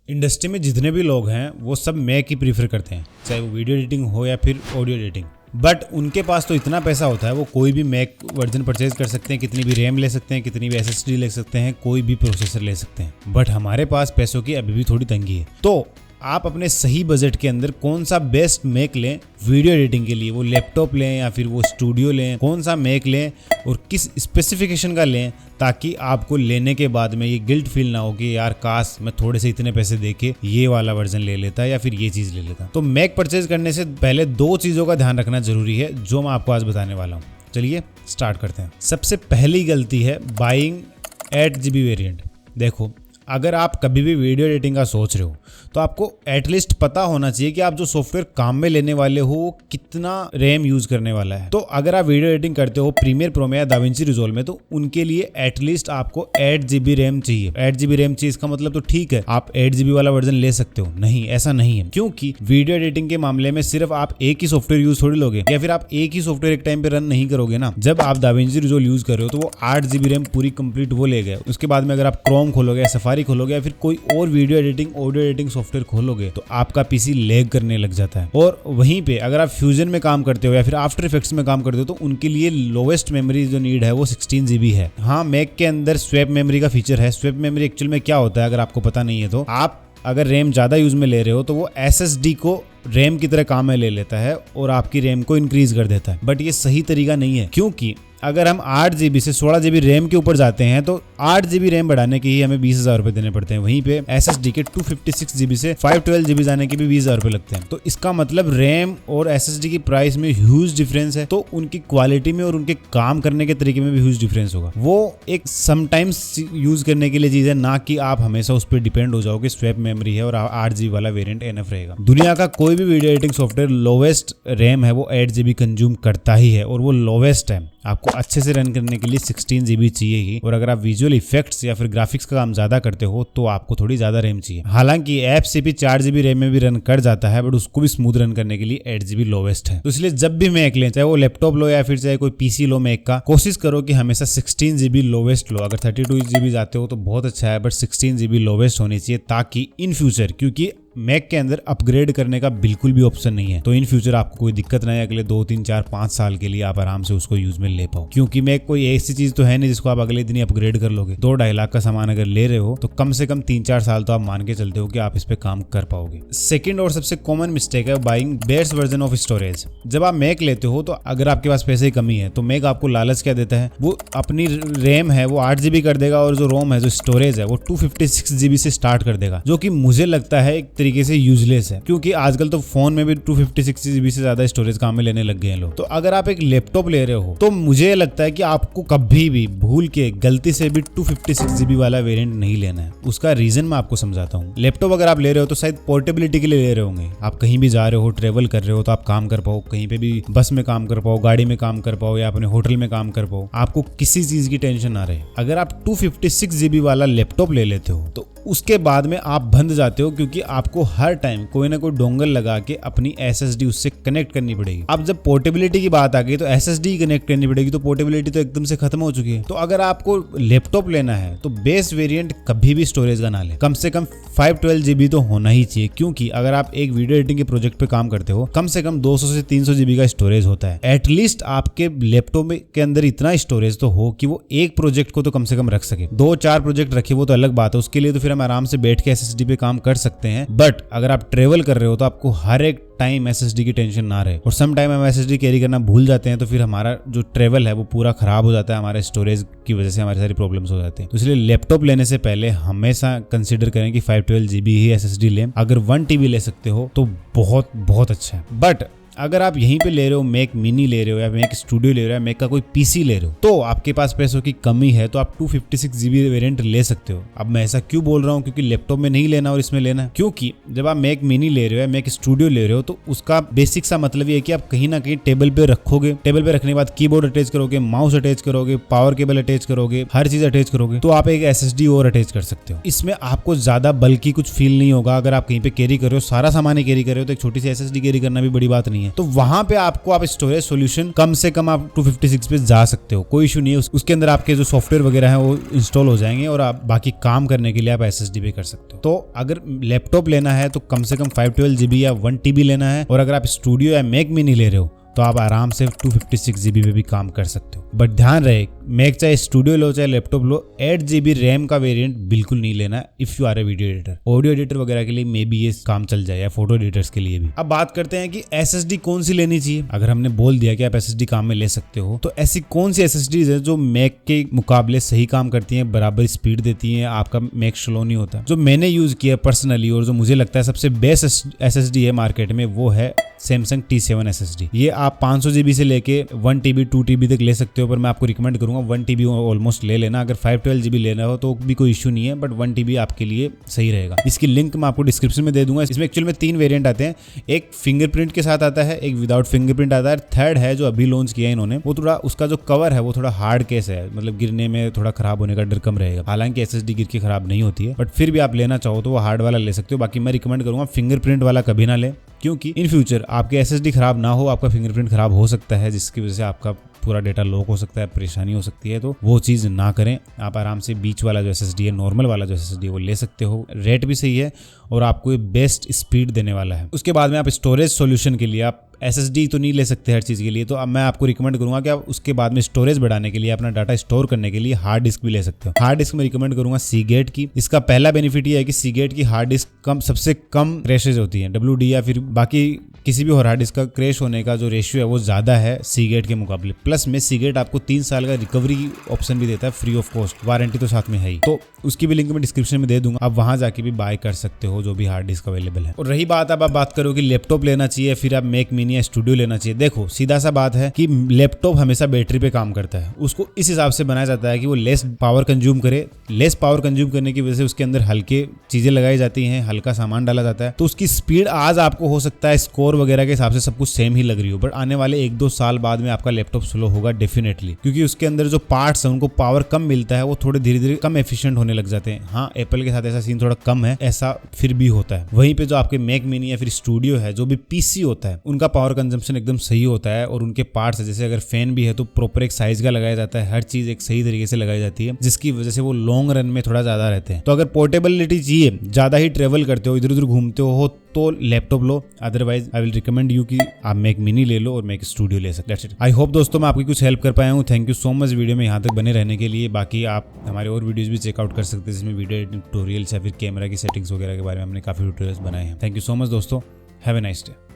Industry में जितने भी लोग हैं वो सब मैक ही प्रीफर करते हैं, चाहे वो वीडियो एडिटिंग हो या फिर ऑडियो एडिटिंग। बट उनके पास तो इतना पैसा होता है वो कोई भी मैक वर्जन परचेज कर सकते हैं, कितनी भी रैम ले सकते हैं, कितनी भी एसएसडी ले सकते हैं, कोई भी प्रोसेसर ले सकते हैं। बट हमारे पास पैसों की अभी भी थोड़ी तंगी है। तो आप अपने सही बजट के अंदर कौन सा बेस्ट मैक लें वीडियो एडिटिंग के लिए, वो लैपटॉप लें या फिर वो स्टूडियो लें, कौन सा मैक लें और किस स्पेसिफिकेशन का लें, ताकि आपको लेने के बाद में ये गिल्ट फील ना हो कि यार काश मैं थोड़े से इतने पैसे देके ये वाला वर्जन ले लेता या फिर ये चीज़ ले लेता। तो मैक परचेज करने से पहले 2 चीज़ों का ध्यान रखना जरूरी है जो मैं आपको आज बताने वाला हूँ। चलिए स्टार्ट करते हैं। सबसे पहली गलती है बाइंग 8GB वेरिएंट। देखो, अगर आप कभी भी वीडियो एडिटिंग का सोच रहे हो तो आपको एटलीस्ट पता होना चाहिए कि आप जो सॉफ्टवेयर काम में लेने वाले हो वो कितना रैम यूज करने वाला है। तो अगर आप वीडियो एडिटिंग करते हो प्रीमियर प्रो में या दाविंची रिजॉल्व में, तो उनके लिए एटलीस्ट आपको 8GB रैम चाहिए। 8GB रैम चाहिए इसका मतलब तो ठीक है आप 8GB वाला वर्जन ले सकते हो, नहीं ऐसा नहीं है, क्योंकि वीडियो एडिटिंग के मामले में सिर्फ आप एक ही सॉफ्टवेयर यूज थोड़ी लोगे या फिर आप एक ही सॉफ्टवेयर एक टाइम पे रन नहीं करोगे ना। जब आप दाविंची रिजॉल्व यूज कर रहे हो तो वो 8GB रैम पूरी कंप्लीट वो ले गए। उसके बाद में अगर आप क्रोम खोलोगे, सफारी खोलोगे या फिर कोई और video editing audio editing software खोलोगे तो आपका पीसी लैग करने लग जाता है। और वहीं पे अगर आप फ्यूजन में काम करते हो या फिर आफ्टर इफेक्ट्स में काम करते हो तो उनके लिए लोवेस्ट मेमोरी जो नीड है वो 16GB है। हाँ, मैक के अंदर स्वैप मेमोरी का फीचर है। स्वैप मेमोरी एक्चुअल में क्या होता है अगर आपको पता नहीं है तो, आप अगर रैम ज्यादा यूज में ले रहे हो तो वो एसएसडी को रैम की तरह काम में ले लेता है और आपकी रैम को इंक्रीज कर देता है। बट ये सही तरीका नहीं है, क्योंकि अगर हम 8GB से 16GB रैम के ऊपर जाते हैं तो 8GB रैम बढ़ाने के ही हमें 20,000 रुपए देने पड़ते हैं। वहीं पे SSD के 256GB से 512GB जाने के भी 20,000 रुपए लगते हैं। तो इसका मतलब रैम और SSD की प्राइस में ह्यूज डिफरेंस है, तो उनकी क्वालिटी में और उनके काम करने के तरीके में भी ह्यूज डिफरेंस होगा। वो एक समटाइम्स यूज करने के लिए चीज है, ना कि आप हमेशा उस पर डिपेंड हो जाओगे। स्वैप मेमोरी है और 8GB वाला वेरिएंट एनफ रहेगा। दुनिया का कोई भी video editing software lowest RAM है वो 8GB कंज्यूम करता ही है, और वो लोवेस्ट है। आपको अच्छे से रन करने के लिए 16GB चाहिए ही, और अगर आप विजुअल इफेक्ट्स या फिर ग्राफिक्स का काम ज्यादा करते हो तो आपको थोड़ी ज्यादा रैम चाहिए। हालांकि ऐप से भी 4GB रैम में भी रन कर जाता है, बट उसको भी स्मूथ रन करने के लिए 8GB लोवेस्ट है। तो इसलिए जब भी मैक लें, चाहे वो लैपटॉप लो या फिर चाहे कोई पीसी लो मैक का, कोशिश करो कि हमेशा 16GB लोवेस्ट लो। अगर 32GB जाते हो तो बहुत अच्छा है, बट 16GB लोवेस्ट होनी चाहिए, ताकि इन फ्यूचर, क्योंकि मैक के अंदर अपग्रेड करने का बिल्कुल भी ऑप्शन नहीं है, तो इन फ्यूचर आपको कोई दिक्कत नहीं है। अगले 2, 3, 4, 5 साल के लिए आप आराम से उसको यूज में ले पाओ, क्योंकि मैक कोई ऐसी चीज तो है नहीं जिसको आप अगले दिन ही अपग्रेड कर लोगे। 2-2.5 लाख का सामान अगर ले रहे हो तो कम से कम 3-4 साल तो आप मान के चलते हो कि आप इस पे काम कर पाओगे। सेकंड और सबसे कॉमन मिस्टेक है buying best version of storage. जब आप मैक लेते हो तो अगर आपके पास पैसे की कमी है तो मैक आपको लालच क्या देता है, वो अपनी रैम है वो 8GB कर देगा और जो रोम है, जो स्टोरेज है, वो 256GB से स्टार्ट कर देगा, जो कि मुझे लगता है एक तरीके से यूजलेस है, क्योंकि आजकल तो फोन में भी 256GB से ज्यादा स्टोरेज काम में लेने लग गए हैं लोग। तो अगर आप एक लैपटॉप ले रहे हो तो मुझे लगता है कि आपको कभी भी भूल के गलती से भी 256GB वाला वेरिएंट नहीं लेना है। उसका रीजन मैं आपको समझाता हूँ। लैपटॉप अगर आप ले रहे हो तो शायद पोर्टेबिलिटी के लिए ले रहे होंगे, आप कहीं भी जा रहे हो, ट्रेवल कर रहे हो तो आप काम कर पाओ, कहीं पे भी बस में काम कर पाओ, गाड़ी में काम कर पाओ या अपने होटल में काम कर पाओ, आपको किसी चीज की टेंशन ना रहे। अगर आप 256GB वाला लैपटॉप ले लेते हो तो उसके बाद में आप बंध जाते हो, क्योंकि आपको हर टाइम कोई ना कोई डोंगल लगा के अपनी एसएसडी उससे कनेक्ट करनी पड़ेगी। अब जब पोर्टेबिलिटी की बात आ गई तो एसएसडी कनेक्ट करनी पड़ेगी, तो पोर्टेबिलिटी तो एकदम से खत्म हो चुकी है। तो अगर आपको लैपटॉप लेना है तो बेस्ट वेरिएंट कभी भी स्टोरेज का ना ले, कम से कम 512GB तो होना ही चाहिए, क्योंकि अगर आप एक वीडियो एडिटिंग के प्रोजेक्ट पे काम करते हो कम से कम 200 से 300GB का स्टोरेज होता है। एटलीस्ट आपके लैपटॉप के अंदर इतना स्टोरेज तो हो कि वो एक प्रोजेक्ट को तो कम से कम रख सके। 2-4 प्रोजेक्ट रखे वो तो अलग बात है, उसके लिए तो फिर हम आराम से बैठ के एसएसडी पे काम कर सकते हैं। बट अगर आप ट्रेवल कर रहे हो तो आपको हर एक टाइम एसएसडी की टेंशन ना रहे, और सम टाइम हम एसएसडी कैरी करना भूल जाते हैं तो फिर हमारा जो ट्रेवल है वो पूरा खराब हो जाता है, हमारे स्टोरेज की वजह से हमारी सारी प्रॉब्लम्स हो जाती हैं। तो इसलिए लैपटॉप लेने से पहले हमेशा कंसीडर करें कि 512GB ही एसएसडी लें। अगर 1TB ले सकते हो तो बहुत बहुत अच्छा है। बट अगर आप यहीं पे ले रहे हो, मैक मिनी ले रहे हो या मैक स्टूडियो ले रहे हो, मैक का कोई पीसी ले रहे हो, तो आपके पास पैसों की कमी है तो आप 256GB वेरिएंट ले सकते हो। अब मैं ऐसा क्यों बोल रहा हूँ, क्योंकि लैपटॉप में नहीं लेना और इसमें लेना है। क्योंकि जब आप मैक मिनी ले रहे हो या मैक स्टूडियो ले रहे हो तो उसका बेसिक सा मतलब ये है कि आप कहीं ना कहीं टेबल पे रखोगे, टेबल पे रखने के बाद कीबोर्ड अटैच करोगे, माउस अटैच करोगे, पावर केबल अटैच करोगे, हर चीज अटैच करोगे, तो आप एक एसएसडी और अटैच कर सकते हो। इसमें आपको ज्यादा बल्कि कुछ फील नहीं होगा। अगर आप कहीं पे कैरी कर रहे हो, सारा सामान ही कैरी कर रहे हो, तो एक छोटी सी एसएसडी कैरी करना भी बड़ी बात नहीं है। है, तो वहां पे आपको आप स्टोरेज सॉल्यूशन कम से कम आप 256 पे जा सकते हो, कोई इशू नहीं है। उसके अंदर आपके जो सॉफ्टवेयर वगैरह है वो इंस्टॉल हो जाएंगे और आप बाकी काम करने के लिए आप SSD पे कर सकते हो। तो अगर लैपटॉप लेना है तो कम से कम 512 GB या 1 TB लेना है, और अगर आप स्टूडियो या मैक मिनी ले रहे हो तो आप आराम से 256 GB पे भी काम कर सकते हो। बट ध्यान रहे, मैक चाहे स्टूडियो लो चाहे लैपटॉप लो, 8 GB रैम का वेरिएंट बिल्कुल नहीं लेना if you are a video editor. Audio editor वगैरह के लिए मे बी ये काम चल जाए, या फोटो एडिटर्स के लिए भी। अब बात करते हैं कि SSD कौन सी लेनी चाहिए। अगर हमने बोल दिया कि आप SSD काम में ले सकते हो, तो ऐसी कौन सी SSDs है जो मैक के मुकाबले सही काम करती हैं, बराबर स्पीड देती हैं, आपका मैक स्लो नहीं होता। जो मैंने यूज किया पर्सनली और जो मुझे लगता है सबसे बेस्ट SSD है मार्केट में, वो है Samsung T7 SSD। ये आप 500 GB से लेके 1 TB 2 TB तक ले सकते हो, पर मैं आपको रिकमेंड करूंगा 1 TB ऑलमोस्ट ले लेना। अगर 512 GB लेना हो तो भी कोई इशू नहीं है, बट 1 TB आपके लिए सही रहेगा। इसकी लिंक मैं आपको डिस्क्रिप्शन में दे दूंगा। इसमें एक्चुअल में 3 वेरिएंट आते हैं, एक फिंगरप्रिंट के साथ आता है, एक विदाउट फिंगरप्रिंट आता है, थर्ड है जो अभी लॉन्च किया है इन्होंने, वो थोड़ा उसका जो कवर है वो थोड़ा हार्ड केस है, मतलब गिरने में थोड़ा खराब होने का डर कम रहेगा। हालांकि SSD गिर के खराब नहीं होती है, बट फिर भी आप लेना चाहो तो वो हार्ड वाला ले सकते हो। बाकी मैं रिकमेंड करूंगा फिंगरप्रिंट वाला कभी ना ले, क्योंकि इन फ्यूचर आपके SSD खराब ना हो, आपका फिंगरप्रिंट खराब हो सकता है, जिसकी वजह से आपका पूरा डेटा लॉक हो सकता है, परेशानी हो सकती है। तो वो चीज़ ना करें। आप आराम से बीच वाला जो SSD है, नॉर्मल वाला जो SSD है वो ले सकते हो। रेट भी सही है और आपको बेस्ट स्पीड देने वाला है। उसके बाद में आप स्टोरेज सॉल्यूशन के लिए आप SSD तो नहीं ले सकते हर चीज़ के लिए, तो अब मैं आपको रिकमेंड करूंगा कि आप उसके बाद में स्टोरेज बढ़ाने के लिए, अपना डाटा स्टोर करने के लिए हार्ड डिस्क भी ले सकते हो। हार्ड डिस्क में रिकमेंड करूंगा Seagate की। इसका पहला बेनिफिट ये है कि Seagate की हार्ड डिस्क सबसे कम क्रैशेज होती है, WD या फिर बाकी किसी भी और हार्ड डिस्क का क्रैश होने का जो रेशियो है वो ज़्यादा है Seagate के मुकाबले। प्लस में Seagate आपको 3 साल का रिकवरी ऑप्शन भी देता है फ्री ऑफ कॉस्ट, वारंटी तो साथ में है ही। तो उसकी भी लिंक मैं डिस्क्रिप्शन में दे दूंगा, आप वहां जाके भी बाय कर सकते हो जो भी हार्ड डिस्क अवेलेबल है। और रही बात, अब आप बात करो कि लैपटॉप लेना चाहिए फिर आप मैक मिनी या स्टूडियो लेना चाहिए। देखो सीधा सा बात है कि लैपटॉप हमेशा बैटरी पे काम करता है, उसको इस हिसाब से बनाया जाता है कि वो लेस पावर कंज्यूम करे। लेस पावर कंज्यूम करने की वजह से उसके अंदर हल्के चीजें लगाई जाती हैं, हल्का सामान डाला जाता है, तो उसकी स्पीड आज आपको हो सकता है स्कोर वगैरह के हिसाब से सब कुछ सेम ही लग रही हो, बट आने वाले 1-2 साल बाद में आपका लैपटॉप स्लो होगा डेफिनेटली, क्योंकि उसके अंदर जो पार्ट्स है उनको पावर कम मिलता है, वो थोड़े धीरे धीरे कम एफिशिएंट होने लग जाते हैं। हाँ, एप्पल के साथ ऐसा सीन थोड़ा कम है, ऐसा फिर भी होता है। वहीं पे जो आपके मैक मिनी या फिर स्टूडियो है, जो भी पीसी होता है, उनका पावर कंजम्पशन एकदम सही होता है, और उनके पार्ट्स जैसे अगर फैन भी है तो प्रॉपर एक साइज का लगाया जाता है, हर चीज एक सही तरीके से लगाई जाती है, जिसकी वजह से वो लॉन्ग रन में थोड़ा ज्यादा रहते हैं। तो अगर पोर्टेबिलिटी चाहिए, ज्यादा ही ट्रेवल करते हो, इधर उधर घूमते हो तो laptop low, otherwise I will recommend you कि आप मैक मिनी ले लो और मैक स्टूडियो ले सकते हैं। आई होप दोस्तों मैं आपकी कुछ हेल्प कर पाया हूँ। Thank you so much video में यहाँ तक बने रहने के लिए। बाकी आप हमारे और वीडियोस भी चेकआउट कर सकते हैं, जिसमें वीडियो एडिटिंग ट्यूटोरियल्स या फिर कैमरा की सेटिंग्स वगैरह के बारे में हमने काफी ट्यूटोरियल्स बनाए हैं। थैंक यू सो मच दोस्तों, हैव ए नाइस डे।